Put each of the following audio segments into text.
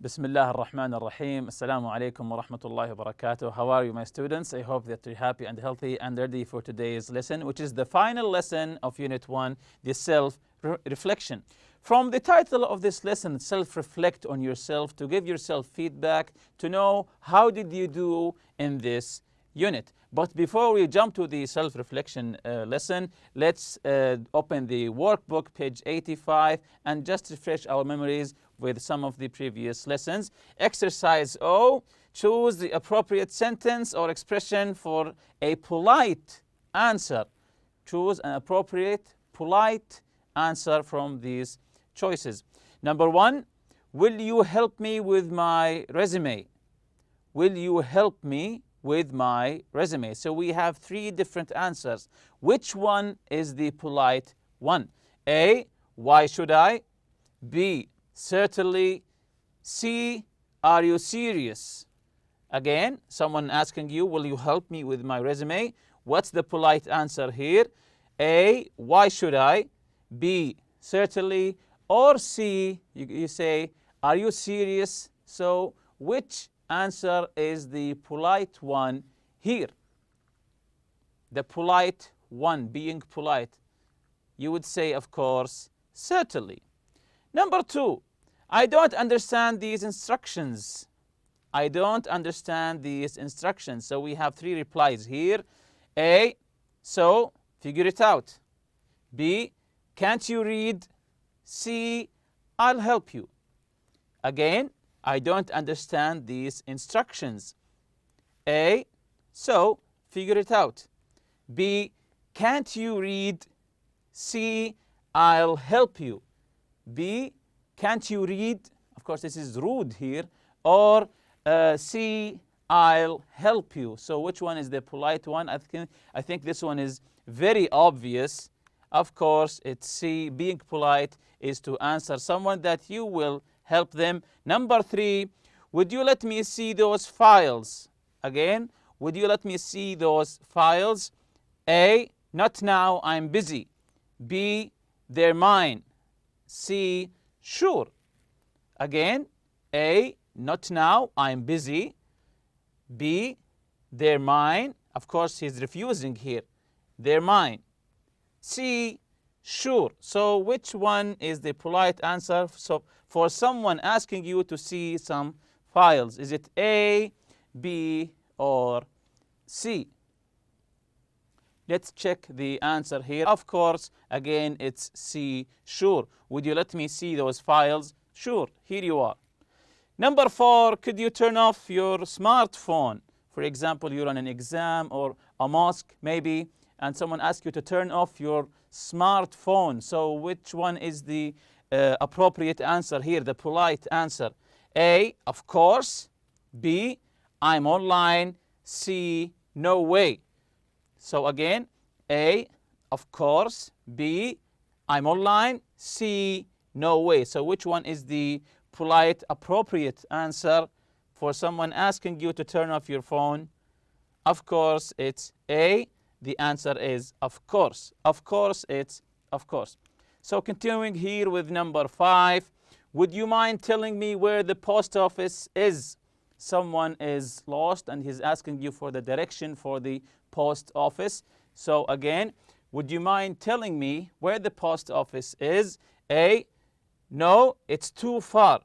Bismillah ar-Rahman ar-Rahim. Assalamu alaikum wa rahmatullahi wa barakatuh. How are you, my students? I hope that you're happy and healthy and ready for today's lesson, which is the final lesson of Unit 1, the self-reflection. From the title of this lesson, self-reflect on yourself, to give yourself feedback, to know how did you do in this unit. But before we jump to the self-reflection lesson, let's open the workbook, page 85, and just refresh our memories with some of the previous lessons. Exercise O, choose the appropriate sentence or expression for a polite answer. Choose an appropriate, polite answer from these choices. Number 1, will you help me with my resume? Will you help me with my resume? So we have 3 different answers. Which one is the polite one? A, why should I? B, certainly. C, are you serious? Again, someone asking you, will you help me with my resume? What's the polite answer here? A, why should I? B, certainly. Or C, you say, are you serious? So which answer is the polite one here? The polite one, being polite. You would say, of course, certainly. Number 2, I don't understand these instructions. I don't understand these instructions. So we have 3 replies here. A, so figure it out. B, can't you read? C, I'll help you. Again, I don't understand these instructions. A, so figure it out. B, can't you read? C, I'll help you. B, can't you read? Of course, this is rude here. Or C, I'll help you. So which one is the polite one? I think this one is very obvious. Of course, it's C. Being polite is to answer someone that you will help them. Number 3, would you let me see those files? Again, would you let me see those files? A, not now, I'm busy. B, they're mine. C, sure. Again, A, not now, I'm busy. B, they're mine. Of course, he's refusing here. They're mine. C, sure. So which one is the polite answer? So for someone asking you to see some files, is it A, B, or C? Let's check the answer here. Of course, again, it's C, sure. Would you let me see those files? Sure, here you are. Number 4, could you turn off your smartphone? For example, you're on an exam or a mosque maybe, and someone asks you to turn off your smartphone. So which one is the appropriate answer here, the polite answer? A, of course. B, I'm online. C, no way. So again, A, of course. B, I'm online. C, no way. So which one is the polite, appropriate answer for someone asking you to turn off your phone? Of course, it's A. The answer is of course. Of course, it's of course. So continuing here with number 5, would you mind telling me where the post office is? Someone is lost and he's asking you for the direction for the post office. So again, would you mind telling me where the post office is? A, no, it's too far.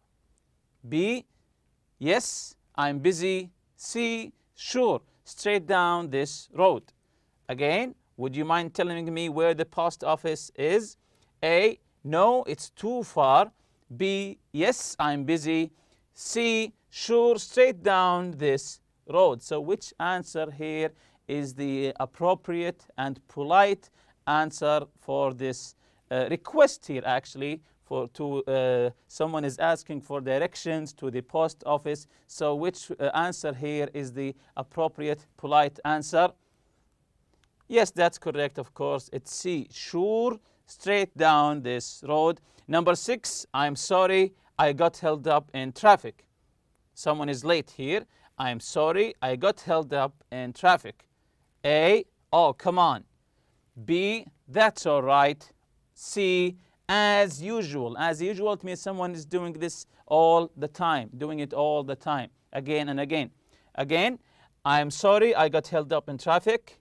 B, yes, I'm busy. C, sure, straight down this road. Again, would you mind telling me where the post office is? A, no, it's too far. B, yes, I'm busy. C, sure, straight down this road. So which answer here is the appropriate and polite answer for this request here actually? Someone is asking for directions to the post office. So which answer here is the appropriate, polite answer? Yes, that's correct, of course. It's C, sure, straight down this road. Number 6, I'm sorry, I got held up in traffic. Someone is late here. I'm sorry, I got held up in traffic. A, oh, come on. B, that's all right. C, as usual. As usual, it means someone is doing this all the time, doing it all the time, again and again. Again, I'm sorry I got held up in traffic.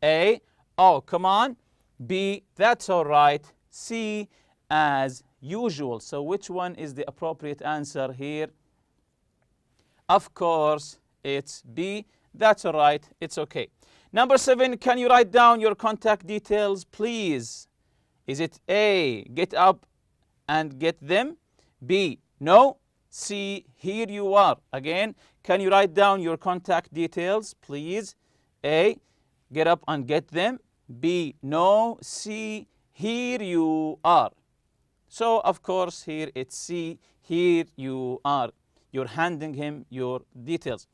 A, oh, come on. B, that's all right. C, as usual. So which one is the appropriate answer here? Of course, it's B. That's all right. It's okay. Number 7, can you write down your contact details, please? Is it A, get up and get them? B, no. C, here you are. Again, can you write down your contact details, please? A, get up and get them. B, no. C, here you are. So, of course, here it's C, here you are. You're handing him your details.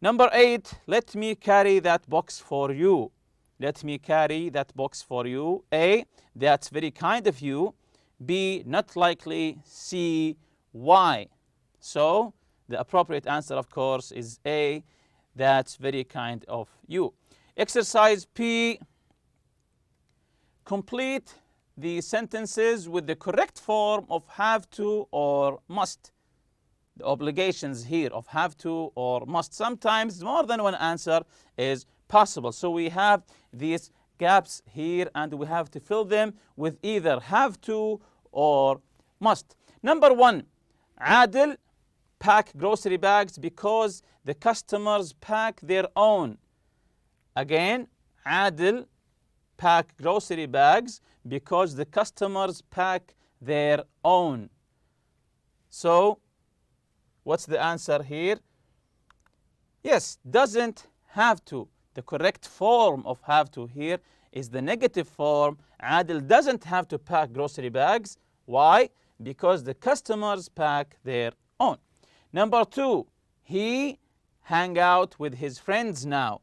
Number 8, let me carry that box for you. Let me carry that box for you. A, that's very kind of you. B, not likely. C, why? So, the appropriate answer, of course, is A, that's very kind of you. Exercise P, complete the sentences with the correct form of have to or must. The obligations here of have to or must. Sometimes more than one answer is possible. So we have these gaps here and we have to fill them with either have to or must. Number 1, Adil pack grocery bags because the customers pack their own. Again, Adil pack grocery bags because the customers pack their own. So, what's the answer here? Yes, doesn't have to. The correct form of have to here is the negative form. Adil doesn't have to pack grocery bags. Why? Because the customers pack their own. Number 2, he hang out with his friends now.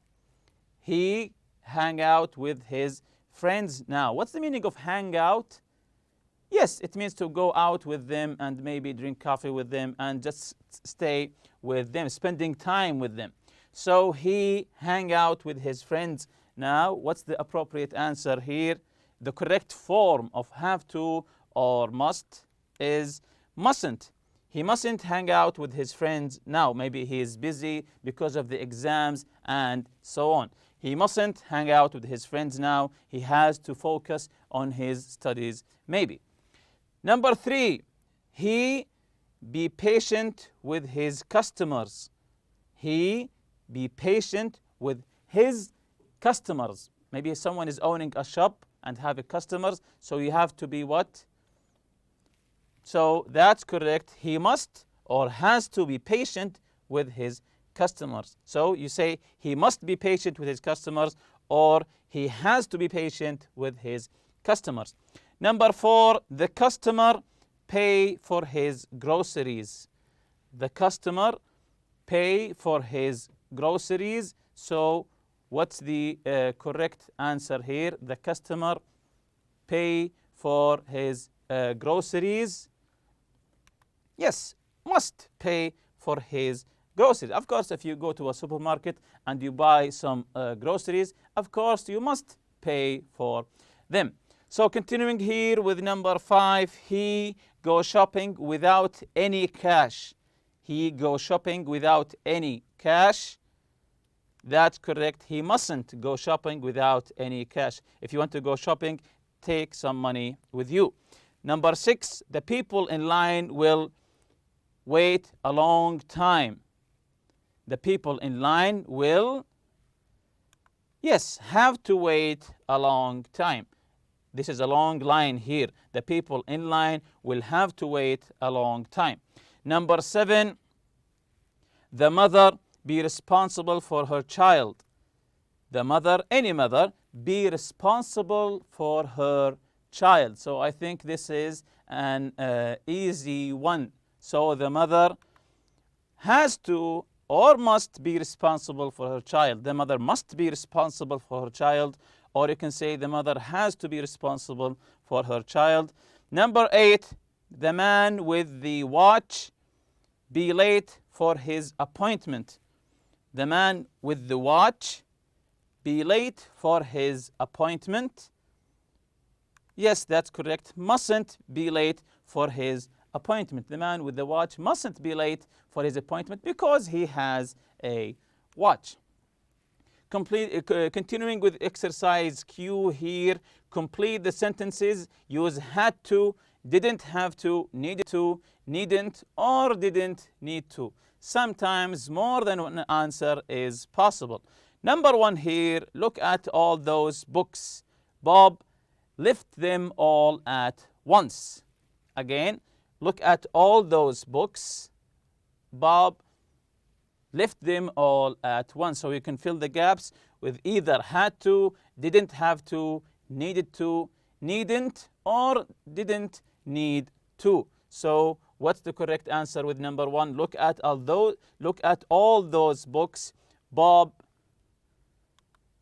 He hang out with his friends now. What's the meaning of hang out? Yes, it means to go out with them and maybe drink coffee with them and just stay with them, spending time with them. So he hang out with his friends now. What's the appropriate answer here? The correct form of have to or must is mustn't. He mustn't hang out with his friends now. Maybe he is busy because of the exams and so on. He mustn't hang out with his friends now. He has to focus on his studies maybe. Number 3, he be patient with his customers. He be patient with his customers. Maybe someone is owning a shop and have customers, so you have to be what? So that's correct. He must or has to be patient with his customers. So you say he must be patient with his customers or he has to be patient with his customers. Number 4, the customer pay for his groceries. The customer pay for his groceries. So what's the correct answer here? The customer pay for his groceries. Yes, must pay for his groceries. Of course, if you go to a supermarket and you buy some groceries, of course you must pay for them. So continuing here with number 5, he go shopping without any cash. He go shopping without any cash. That's correct. He mustn't go shopping without any cash. If you want to go shopping, take some money with you. Number 6, the people in line will wait a long time. The people in line will, yes, have to wait a long time. This is a long line here. The people in line will have to wait a long time. Number 7, the mother be responsible for her child. The mother, any mother, be responsible for her child. So I think this is an easy one. So the mother has to or must be responsible for her child. The mother must be responsible for her child, or you can say the mother has to be responsible for her child. Number 8, the man with the watch be late for his appointment. The man with the watch be late for his appointment. Yes, that's correct. Mustn't be late for his appointment. The man with the watch mustn't be late for his appointment because he has a watch. Continuing with exercise Q here, complete the sentences. Use had to, didn't have to, needed to, needn't, or didn't need to. Sometimes more than one answer is possible. Number 1 here, look at all those books. Bob left them all at once. Again, look at all those books. Bob left them all at once. So you can fill the gaps with either had to, didn't have to, needed to, needn't, or didn't need to. So what's the correct answer with number 1? Look at all those books. Bob,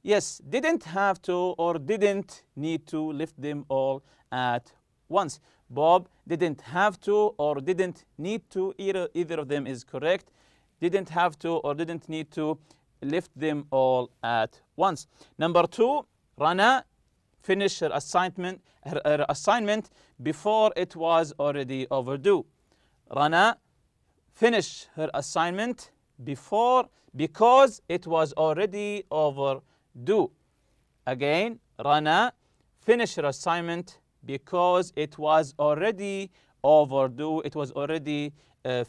yes, didn't have to or didn't need to lift them all at once. Bob didn't have to or didn't need to. Either of them is correct. Didn't have to or didn't need to lift them all at once. Number 2, Rana finished her assignment before it was already overdue. Rana finished her assignment because it was already overdue. Again, Rana finished her assignment because it was already overdue. It was already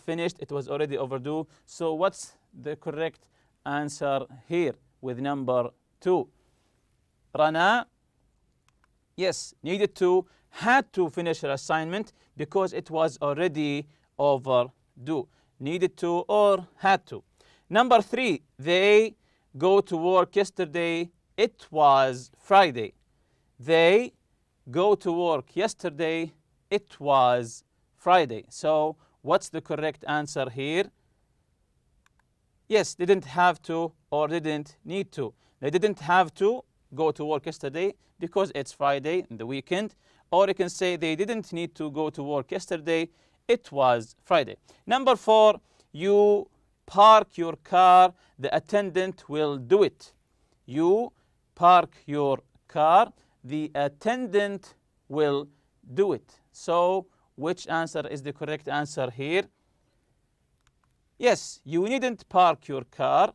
finished. It was already overdue. So what's the correct answer here with number 2? Rana, yes, needed to, had to finish her assignment because it was already overdue. Needed to or had to. Number 3, they go to work yesterday. It was Friday. They go to work yesterday. It was Friday. So what's the correct answer here? Yes, didn't have to or didn't need to. They didn't have to go to work yesterday because it's Friday in the weekend. Or you can say they didn't need to go to work yesterday. It was Friday. Number 4, you park your car. The attendant will do it. You park your car. The attendant will do it. So which answer is the correct answer here? Yes, you needn't park your car.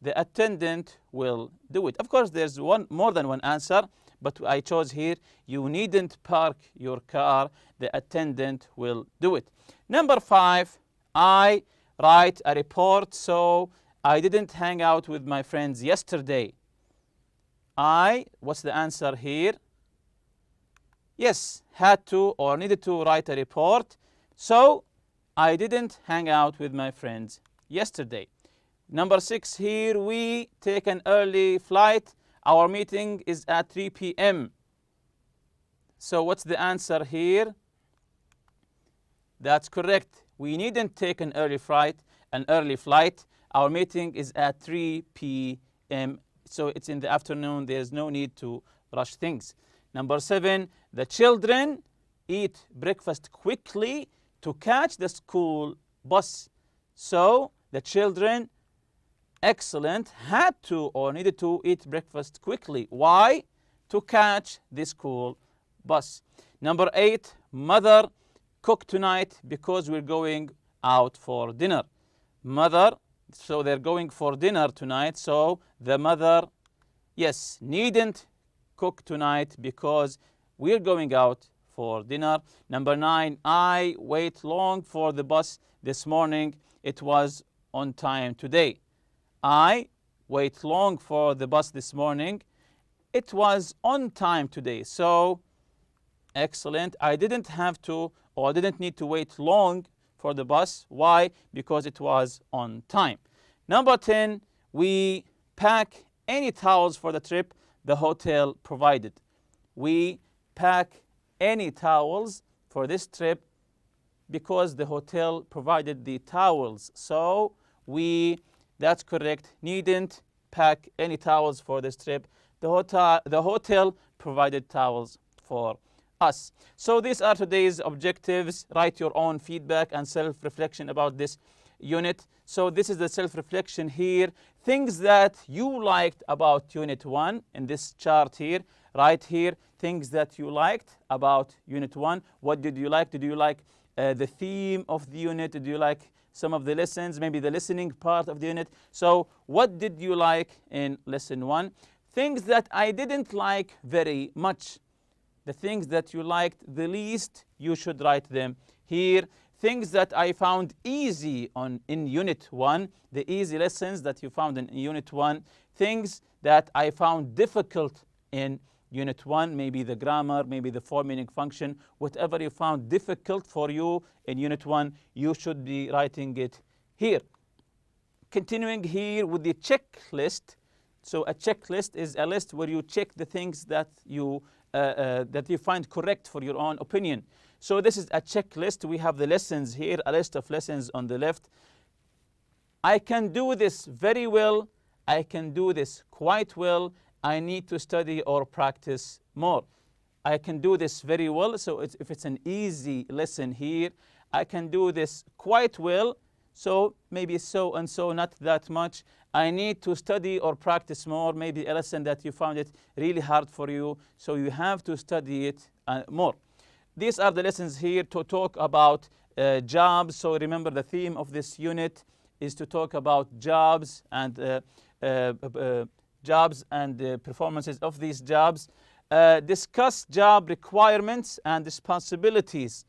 The attendant will do it. Of course, there's more than one answer, but I chose here, you needn't park your car. The attendant will do it. Number 5, I write a report, so I didn't hang out with my friends yesterday. What's the answer here? Yes, had to or needed to write a report. So I didn't hang out with my friends yesterday. Number 6 here, we take an early flight. Our meeting is at 3 p.m. So what's the answer here? That's correct. We needn't take an early flight. Our meeting is at 3 p.m. So it's in the afternoon. There's no need to rush things. Number 7, the children eat breakfast quickly to catch the school bus. So the children, excellent, had to or needed to eat breakfast quickly. Why? To catch the school bus. Number 8, mother, cook tonight because we're going out for dinner. Mother, so they're going for dinner tonight. So the mother, yes, needn't cook tonight because we're going out for dinner. Number 9, I wait long for the bus this morning. It was on time today. I wait long for the bus this morning. It was on time today. So excellent. I didn't have to or didn't need to wait long for the bus. Why? Because it was on time. Number 10, we pack any towels for the trip the hotel provided. We pack any towels for this trip because the hotel provided the towels. So that's correct, needn't pack any towels for this trip. The hotel provided towels for us. So these are today's objectives. Write your own feedback and self-reflection about this unit. So this is the self-reflection here. Things that you liked about Unit 1 in this chart here. Right here, things that you liked about Unit 1. What did you like? Did you like the theme of the unit? Did you like some of the lessons? Maybe the listening part of the unit. So what did you like in Lesson 1? Things that I didn't like very much. The things that you liked the least, you should write them here. Things that I found easy in Unit 1, the easy lessons that you found in Unit 1. Things that I found difficult in Unit 1, maybe the grammar, maybe the form-meaning function. Whatever you found difficult for you in Unit 1, you should be writing it here. Continuing here with the checklist. So a checklist is a list where you check the things that you find correct for your own opinion. So this is a checklist. We have the lessons here, a list of lessons on the left. I can do this very well. I can do this quite well. I need to study or practice more. I can do this very well. So if it's an easy lesson here, I can do this quite well. So maybe so and so, not that much. I need to study or practice more. Maybe a lesson that you found it really hard for you. So you have to study it more. These are the lessons here to talk about jobs. So remember, the theme of this unit is to talk about jobs and performances of these jobs. Discuss job requirements and responsibilities.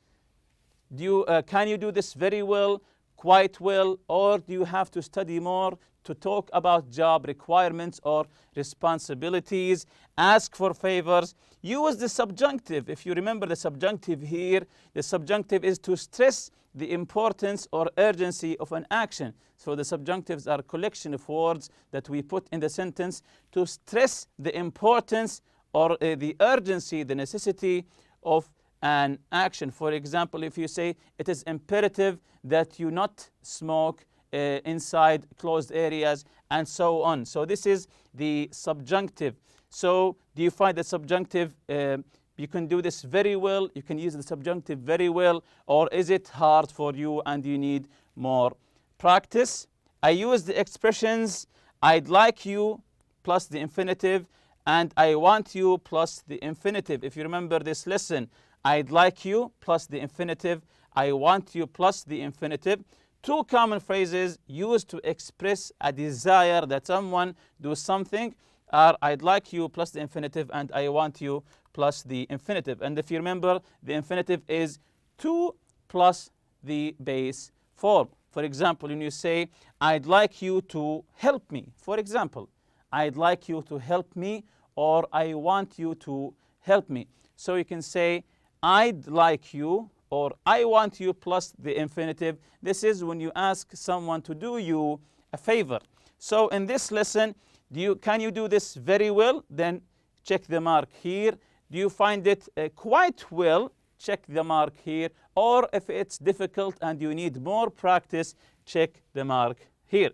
Can you do this very well, quite well, or do you have to study more to talk about job requirements or responsibilities? Ask for favors. Use the subjunctive. If you remember the subjunctive here, the subjunctive is to stress the importance or urgency of an action. So the subjunctives are a collection of words that we put in the sentence to stress the importance or the urgency, the necessity of an action. For example, if you say it is imperative that you not smoke inside closed areas, and so on. So this is the subjunctive. So do you find the subjunctive, you can do this very well, you can use the subjunctive very well, or is it hard for you and you need more practice? I use the expressions I'd like you plus the infinitive and I want you plus the infinitive. If you remember this lesson, I'd like you plus the infinitive, I want you plus the infinitive. Two common phrases used to express a desire that someone do something are I'd like you plus the infinitive and I want you plus the infinitive. And if you remember, the infinitive is to plus the base form. For example, when you say, I'd like you to help me. For example, I'd like you to help me or I want you to help me. So you can say, I'd like you or I want you plus the infinitive. This is when you ask someone to do you a favor. So in this lesson, can you do this very well? Then check the mark here. Do you find it quite well? Check the mark here. Or if it's difficult and you need more practice, check the mark here.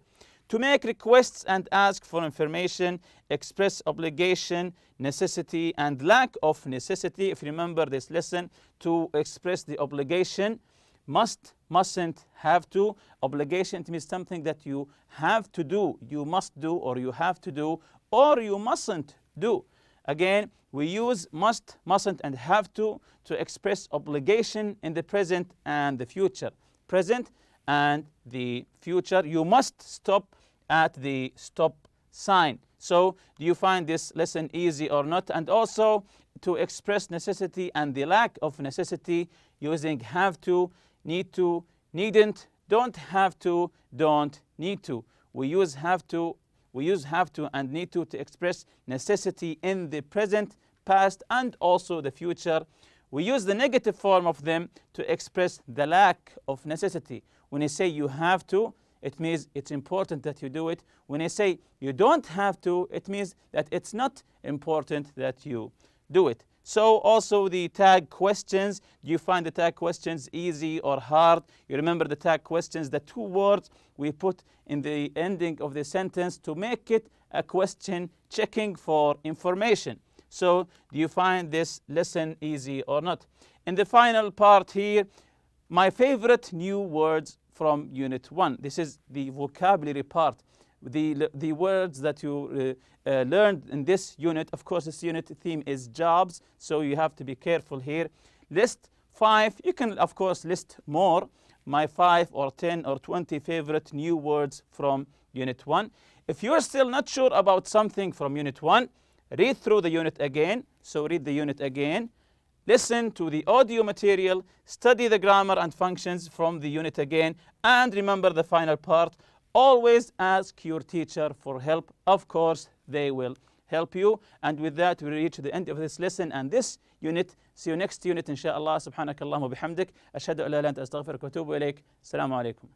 To make requests and ask for information, express obligation, necessity, and lack of necessity. If you remember this lesson, to express the obligation, must, mustn't, have to. Obligation means something that you have to do. You must do, or you have to do, or you mustn't do. Again, we use must, mustn't, and have to express obligation in the present and the future. Present and the future. You must stop at the stop sign. So do you find this lesson easy or not? And also to express necessity and the lack of necessity using have to, need to, needn't, don't have to, don't need to. We use have to and need to express necessity in the present, past, and also the future. We use the negative form of them to express the lack of necessity. When you say you have to, it means it's important that you do it. When I say you don't have to, it means that it's not important that you do it. So also the tag questions. Do you find the tag questions easy or hard? You remember the tag questions, the two words we put in the ending of the sentence to make it a question checking for information. So do you find this lesson easy or not? In the final part here, my favorite new words from Unit 1. This is the vocabulary part. The words that you learned in this unit. Of course, this unit theme is jobs, so you have to be careful here. List 5. You can, of course, list more. My 5 or 10 or 20 favorite new words from Unit 1. If you're still not sure about something from Unit 1, read through the unit again. So read the unit again. Listen to the audio material. Study the grammar and functions from the unit again. And remember the final part. Always ask your teacher for help. Of course, they will help you. And with that, we reach the end of this lesson and this unit. See you next unit, inshallah. Subhanakallahumma bihamdik. Ashhadu an la ilaha illa anta astaghfiruka wa atubu ilayk. Assalamu alaikum.